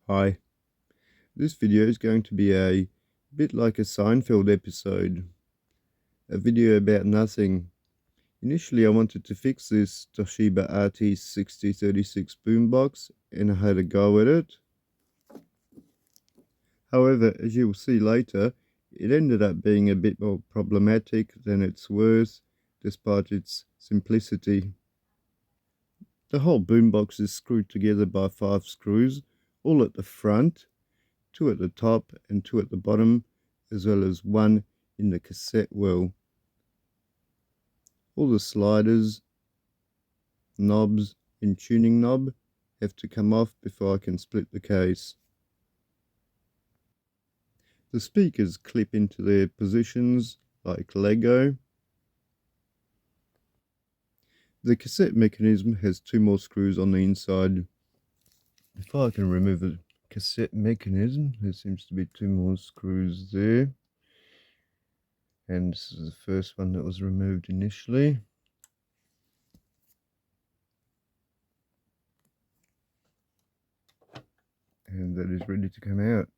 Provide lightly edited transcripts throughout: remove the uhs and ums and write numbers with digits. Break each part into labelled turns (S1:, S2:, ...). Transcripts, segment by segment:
S1: Hi, this video is going to be a bit like a Seinfeld episode, a video about nothing. Initially I wanted to fix this Toshiba RT-6033 boombox and I had a go at it. However, as you will see later, it ended up being a bit more problematic than it's worth, despite its simplicity. The whole boombox is screwed together by 5 screws, all at the front, 2 at the top and 2 at the bottom, as well as 1 in the cassette well. All the sliders, knobs and tuning knob have to come off before I can split the case. The speakers clip into their positions like Lego. The cassette mechanism has 2 more screws on the inside. Before I can remove the cassette mechanism, there seems to be 2 more screws there. And this is the first one that was removed initially. And that is ready to come out.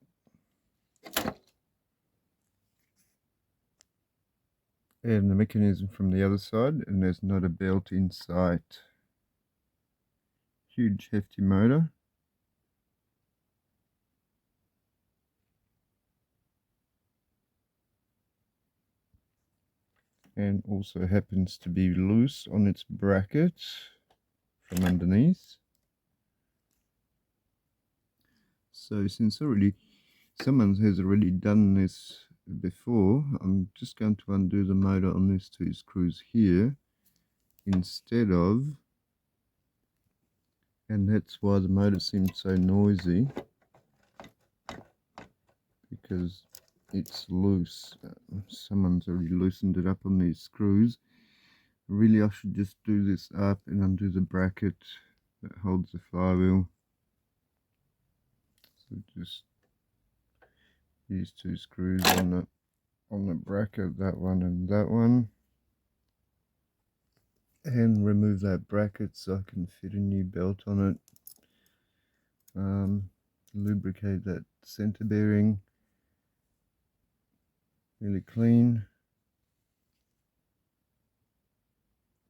S1: And the mechanism from the other side, and there's not a belt in sight. Huge hefty motor. And also happens to be loose on its bracket from underneath. So since someone has already done this before, I'm just going to undo the motor on these 2 screws here instead of, and that's why the motor seems so noisy, because it's loose. Someone's already loosened it up on these screws. Really, I should just do this up and undo the bracket that holds the flywheel. So just these 2 screws on the bracket, that one and that one, and remove that bracket so I can fit a new belt on it. Lubricate that center bearing really clean,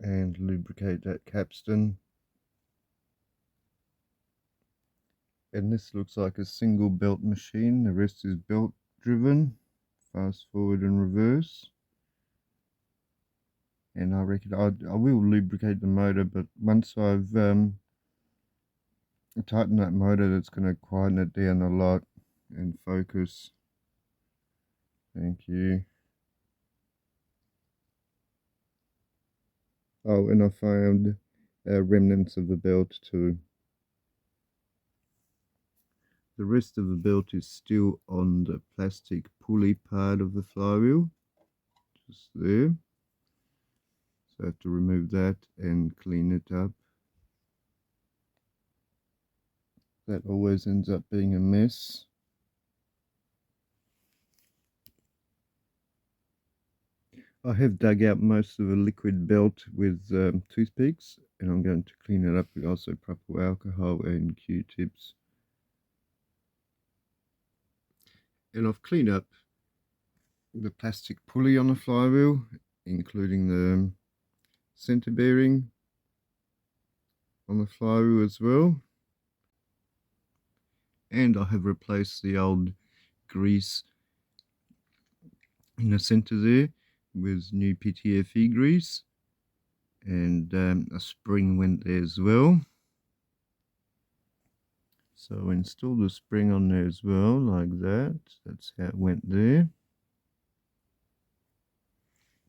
S1: and lubricate that capstan. And this looks like a single belt machine, the rest is belt driven, fast forward and reverse. And I reckon I will lubricate the motor, but once I've tightened that motor, that's going to quieten it down a lot and focus. Thank you. Oh, and I found remnants of the belt too. The rest of the belt is still on the plastic pulley part of the flywheel, just there. So I have to remove that and clean it up. That always ends up being a mess. I have dug out most of the liquid belt with toothpicks, and I'm going to clean it up with also proper alcohol and Q-tips. And I've cleaned up the plastic pulley on the flywheel, including the center bearing on the flywheel as well. And I have replaced the old grease in the center there with new PTFE grease, and a spring went there as well. So install the spring on there as well, like that. That's how it went there.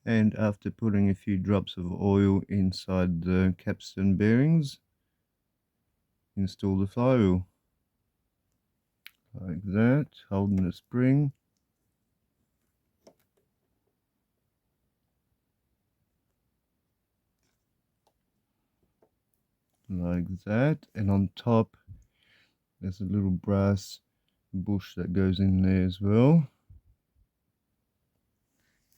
S1: And after putting a few drops of oil inside the capstan bearings, install the flywheel. Like that, holding the spring. Like that, and on top there's a little brass bush that goes in there as well.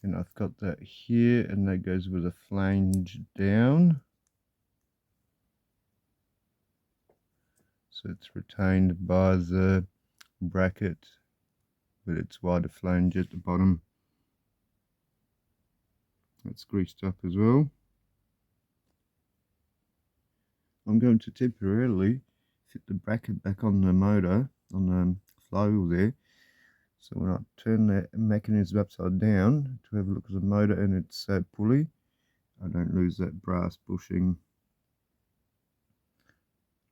S1: And I've got that here, and that goes with a flange down. So it's retained by the bracket with its wider flange at the bottom. That's greased up as well. I'm going to temporarily fit the bracket back on the motor, on the flywheel there. So when I turn the mechanism upside down to have a look at the motor and its pulley, I don't lose that brass bushing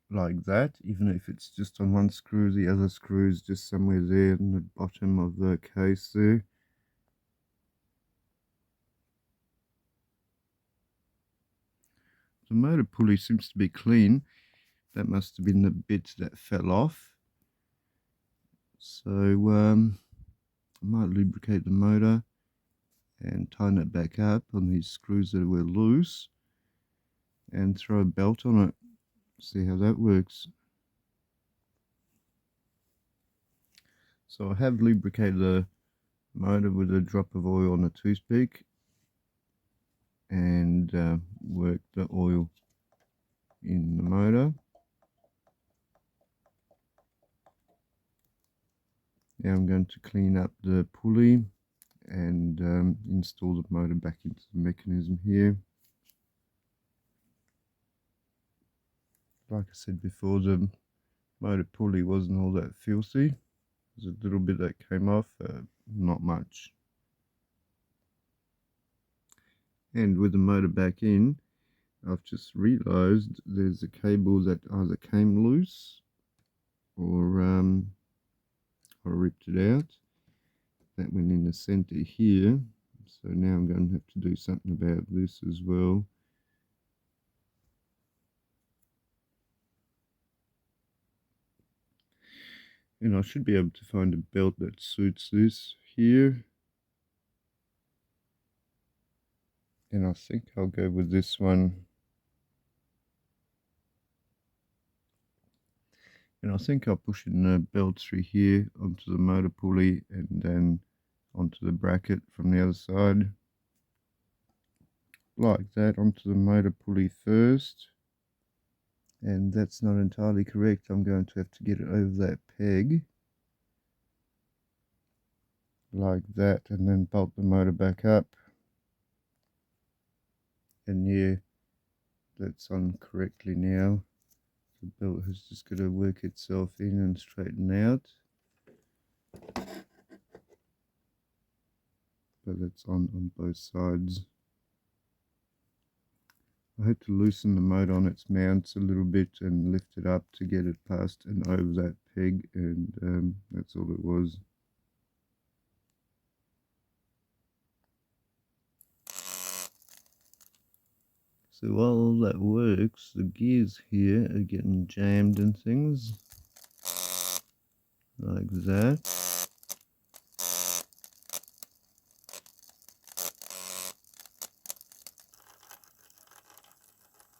S1: like that, even if it's just on one screw. The other screw is just somewhere there in the bottom of the case there. The motor pulley seems to be clean. That must have been the bit that fell off. So I might lubricate the motor and tighten it back up on these screws that were loose and throw a belt on it. See how that works. So I have lubricated the motor with a drop of oil on a toothpick and worked the oil in the motor. Now I'm going to clean up the pulley and install the motor back into the mechanism here. Like I said before, the motor pulley wasn't all that filthy. There's a little bit that came off, not much. And with the motor back in, I've just realized there's a cable that either came loose or I ripped it out. That went in the center here. So now I'm going to have to do something about this as well. And I should be able to find a belt that suits this here. And I think I'll go with this one. And I think I'll push in the belt through here onto the motor pulley and then onto the bracket from the other side. Like that, onto the motor pulley first. And that's not entirely correct. I'm going to have to get it over that peg. Like that, and then bolt the motor back up. And yeah, that's on correctly now. The belt has just got to work itself in and straighten out. But it's on both sides. I had to loosen the motor on its mounts a little bit and lift it up to get it past and over that peg, and that's all it was. So while all that works, the gears here are getting jammed and things like that.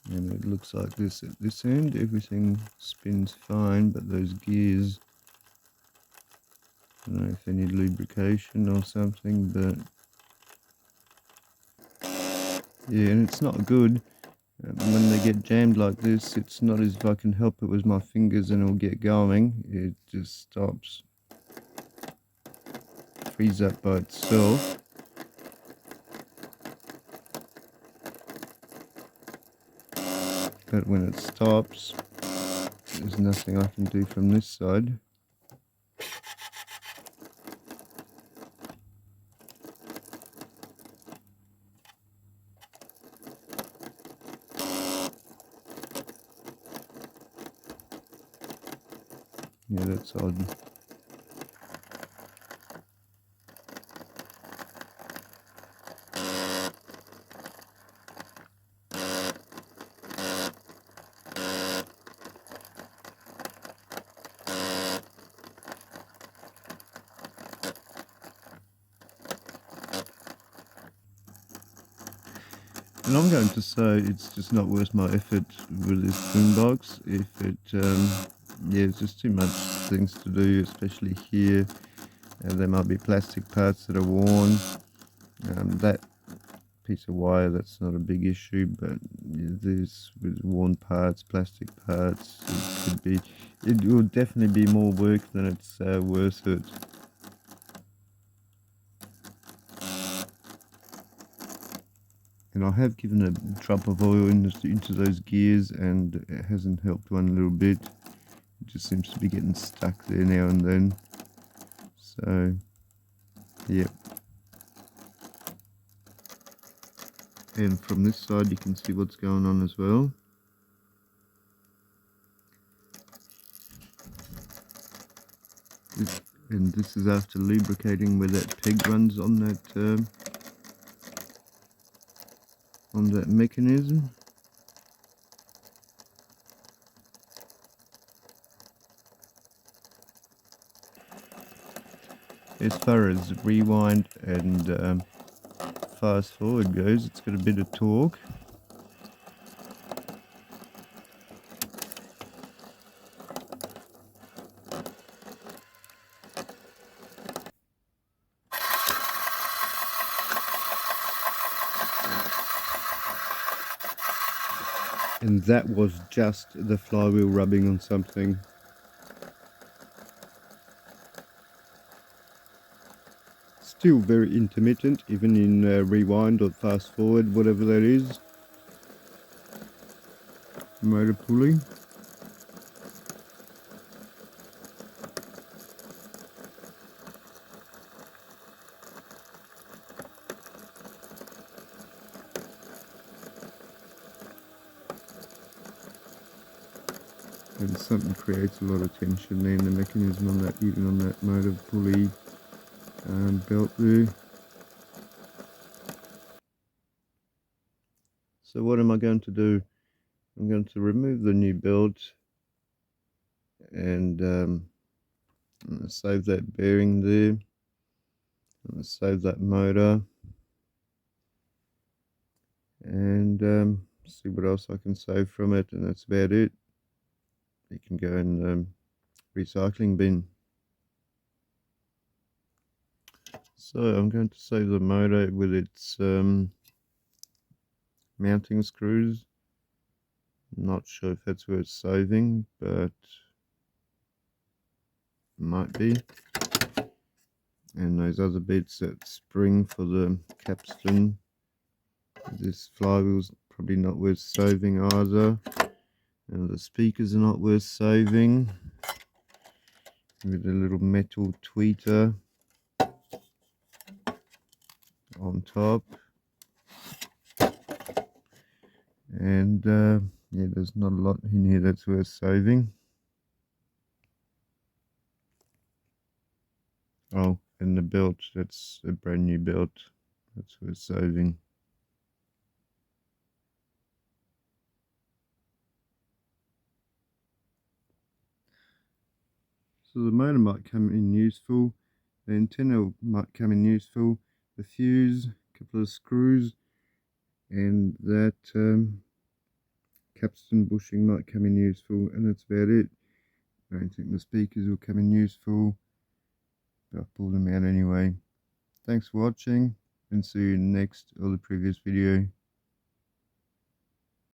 S1: And it looks like this at this end. Everything spins fine, but those gears, I don't know if they need lubrication or something, but yeah, and it's not good. When they get jammed like this, it's not as if I can help it with my fingers and it'll get going. It just stops, frees up by itself. But when it stops, there's nothing I can do from this side. Yeah, that's odd. And I'm going to say it's just not worth my effort with this boombox. If it, yeah, it's just too much things to do, especially here. There might be plastic parts that are worn. That piece of wire, that's not a big issue, but yeah, this with worn parts, plastic parts, it could be. it will definitely be more work than it's worth it. And I have given a drop of oil into those gears, and it hasn't helped one little bit. It just seems to be getting stuck there now and then. So, yep. And from this side you can see what's going on as well. And this is after lubricating where that peg runs on that mechanism. As far as rewind and fast forward goes, it's got a bit of torque. And that was just the flywheel rubbing on something. Still very intermittent, even in rewind or fast forward, whatever that is. Motor pulley. And something creates a lot of tension there in the mechanism on that, even on that motor pulley belt there. So what am I going to do? I'm going to remove the new belt and I'm going to save that bearing there. I'm going to save that motor and see what else I can save from it, and that's about it. You can go in recycling bin. So I'm going to save the motor with its mounting screws. Not sure if that's worth saving, but might be. And those other bits, that spring for the capstan. This flywheel's probably not worth saving either. And the speakers are not worth saving. With a little metal tweeter on top. And yeah, there's not a lot in here that's worth saving. Oh, and the belt, that's a brand new belt, that's worth saving. So the motor might come in useful, the antenna might come in useful, the fuse, a couple of screws, and that capstan bushing might come in useful, and that's about it. I don't think the speakers will come in useful, but I'll pull them out anyway. Thanks for watching, and see you in the next or the previous video.